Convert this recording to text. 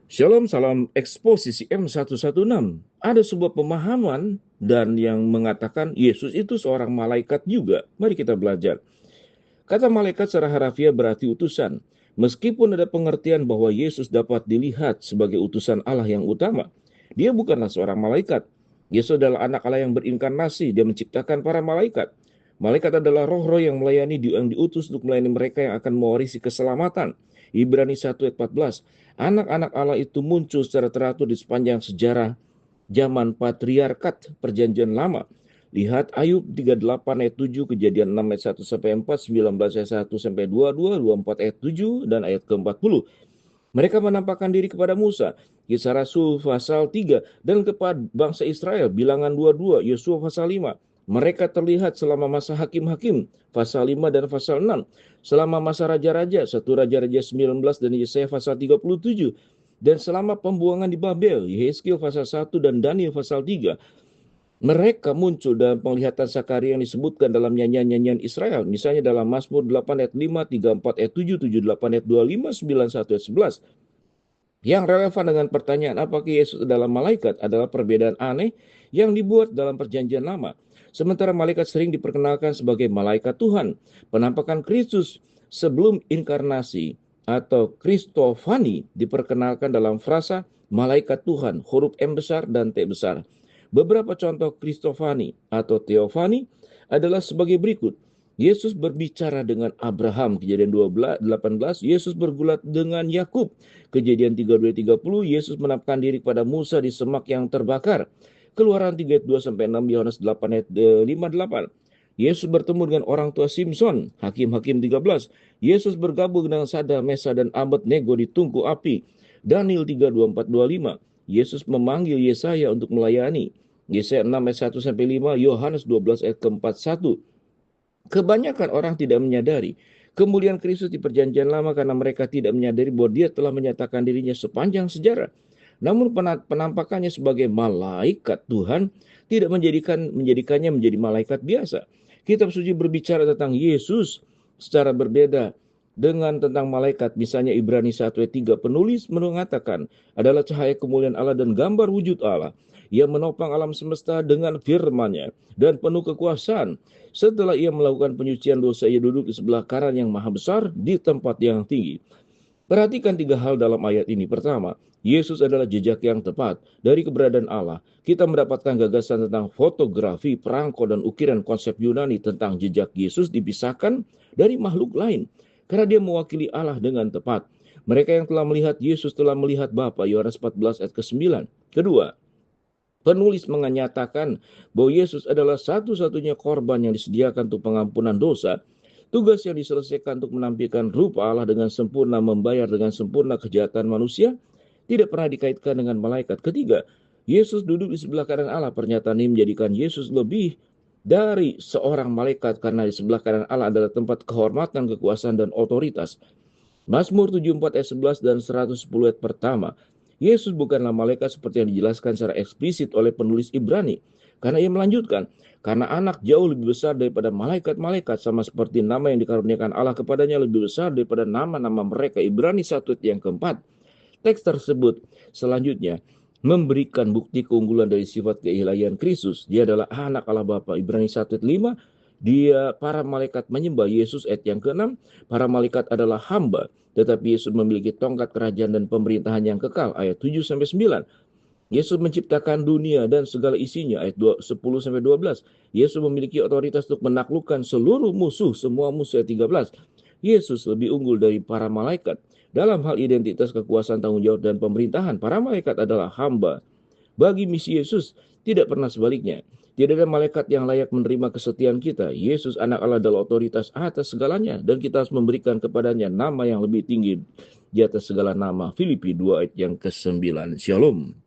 Shalom, salam eksposisi M116. Ada sebuah pemahaman dan yang mengatakan Yesus itu seorang malaikat juga. Mari kita belajar. Kata malaikat secara harafiah berarti utusan. Meskipun ada pengertian bahwa Yesus dapat dilihat sebagai utusan Allah yang utama, dia bukanlah seorang malaikat. Yesus adalah anak Allah yang berinkarnasi, dia menciptakan para malaikat. Malaikat adalah roh-roh yang melayani, yang diutus untuk melayani mereka yang akan mewarisi keselamatan. Ibrani 1 ayat 14. Anak-anak Allah itu muncul secara teratur di sepanjang sejarah zaman patriarkat perjanjian lama. Lihat Ayub 38 ayat 7, Kejadian 6 ayat 1 sampai 4, 19 ayat 1 sampai 22, 24 ayat 7 dan ayat ke-40. Mereka menampakkan diri kepada Musa, Kisah Rasul pasal 3, dan kepada bangsa Israel, Bilangan 22, Yosua pasal 5. Mereka terlihat selama masa hakim-hakim, pasal 5 dan pasal 6. Selama masa raja-raja, 1 Raja-Raja 19 dan Yesaya pasal 37. Dan selama pembuangan di Babel, Yehezkiel pasal 1 dan Daniel pasal 3. Mereka muncul dalam penglihatan Sakaria yang disebutkan dalam nyanyian-nyanyian Israel. Misalnya dalam Mazmur 8 ayat 5, 34 ayat 7, 78 ayat 25, 91 ayat 11. Yang relevan dengan pertanyaan apakah Yesus adalah malaikat adalah perbedaan aneh yang dibuat dalam perjanjian lama. Sementara malaikat sering diperkenalkan sebagai malaikat Tuhan. Penampakan Kristus sebelum inkarnasi atau Kristofani diperkenalkan dalam frasa malaikat Tuhan, huruf M besar dan T besar. Beberapa contoh Kristofani atau Theophany adalah sebagai berikut. Yesus berbicara dengan Abraham, Kejadian 18, Yesus bergulat dengan Yakub, Kejadian 32-30, Yesus menampakkan diri kepada Musa di semak yang terbakar, Keluaran 3 ayat 2 sampai 6, Yohanes 8 ayat 58. Yesus bertemu dengan orang tua Simson, Hakim-Hakim 13. Yesus bergabung dengan Sada, Mesa, dan Abednego di tungku api, Daniel 3, 24, 25. Yesus memanggil Yesaya untuk melayani, Yesaya 6 ayat 1 sampai 5, Yohanes 12 ayat ke-4, 1. Kebanyakan orang tidak menyadari kemuliaan Kristus di perjanjian lama karena mereka tidak menyadari bahwa dia telah menyatakan dirinya sepanjang sejarah. Namun penampakannya sebagai malaikat Tuhan tidak menjadikannya menjadi malaikat biasa. Kitab suci berbicara tentang Yesus secara berbeda dengan tentang malaikat. Misalnya Ibrani 1 ayat 3, penulis mengatakan adalah cahaya kemuliaan Allah dan gambar wujud Allah yang menopang alam semesta dengan firman-Nya dan penuh kekuasaan. Setelah ia melakukan penyucian dosa, ia duduk di sebelah kanan yang maha besar di tempat yang tinggi. Perhatikan tiga hal dalam ayat ini. Pertama, Yesus adalah jejak yang tepat dari keberadaan Allah. Kita mendapatkan gagasan tentang fotografi, perangko, dan ukiran konsep Yunani tentang jejak Yesus dipisahkan dari makhluk lain. Karena dia mewakili Allah dengan tepat. Mereka yang telah melihat Yesus telah melihat Bapa, Yohanes 14 ayat ke-9. Kedua, penulis menyatakan bahwa Yesus adalah satu-satunya korban yang disediakan untuk pengampunan dosa. Tugas yang diselesaikan untuk menampilkan rupa Allah dengan sempurna, membayar dengan sempurna kejahatan manusia, tidak pernah dikaitkan dengan malaikat. Ketiga, Yesus duduk di sebelah kanan Allah. Pernyataan ini menjadikan Yesus lebih dari seorang malaikat karena di sebelah kanan Allah adalah tempat kehormatan, kekuasaan, dan otoritas. Mazmur 74 ayat 11 dan 110 ayat pertama. Yesus bukanlah malaikat seperti yang dijelaskan secara eksplisit oleh penulis Ibrani. Karena ia melanjutkan, karena anak jauh lebih besar daripada malaikat-malaikat, sama seperti nama yang dikaruniakan Allah kepadanya lebih besar daripada nama-nama mereka. Ibrani 1 ayat yang keempat. Teks tersebut selanjutnya memberikan bukti keunggulan dari sifat keilahian Kristus. Dia adalah anak Allah Bapa. Ibrani 1 ayat 5. Dia para malaikat menyembah Yesus ayat yang ke-6. Para malaikat adalah hamba, tetapi Yesus memiliki tongkat kerajaan dan pemerintahan yang kekal ayat 7 sampai 9. Yesus menciptakan dunia dan segala isinya ayat 10 sampai 12. Yesus memiliki otoritas untuk menaklukkan seluruh musuh, semua musuh ayat 13. Yesus lebih unggul dari para malaikat. Dalam hal identitas, kekuasaan, tanggung jawab, dan pemerintahan, para malaikat adalah hamba. Bagi misi Yesus, tidak pernah sebaliknya. Tidak ada malaikat yang layak menerima kesetiaan kita. Yesus anak Allah adalah otoritas atas segalanya. Dan kita harus memberikan kepadanya nama yang lebih tinggi di atas segala nama. Filipi 2 ayat yang ke-9. Shalom.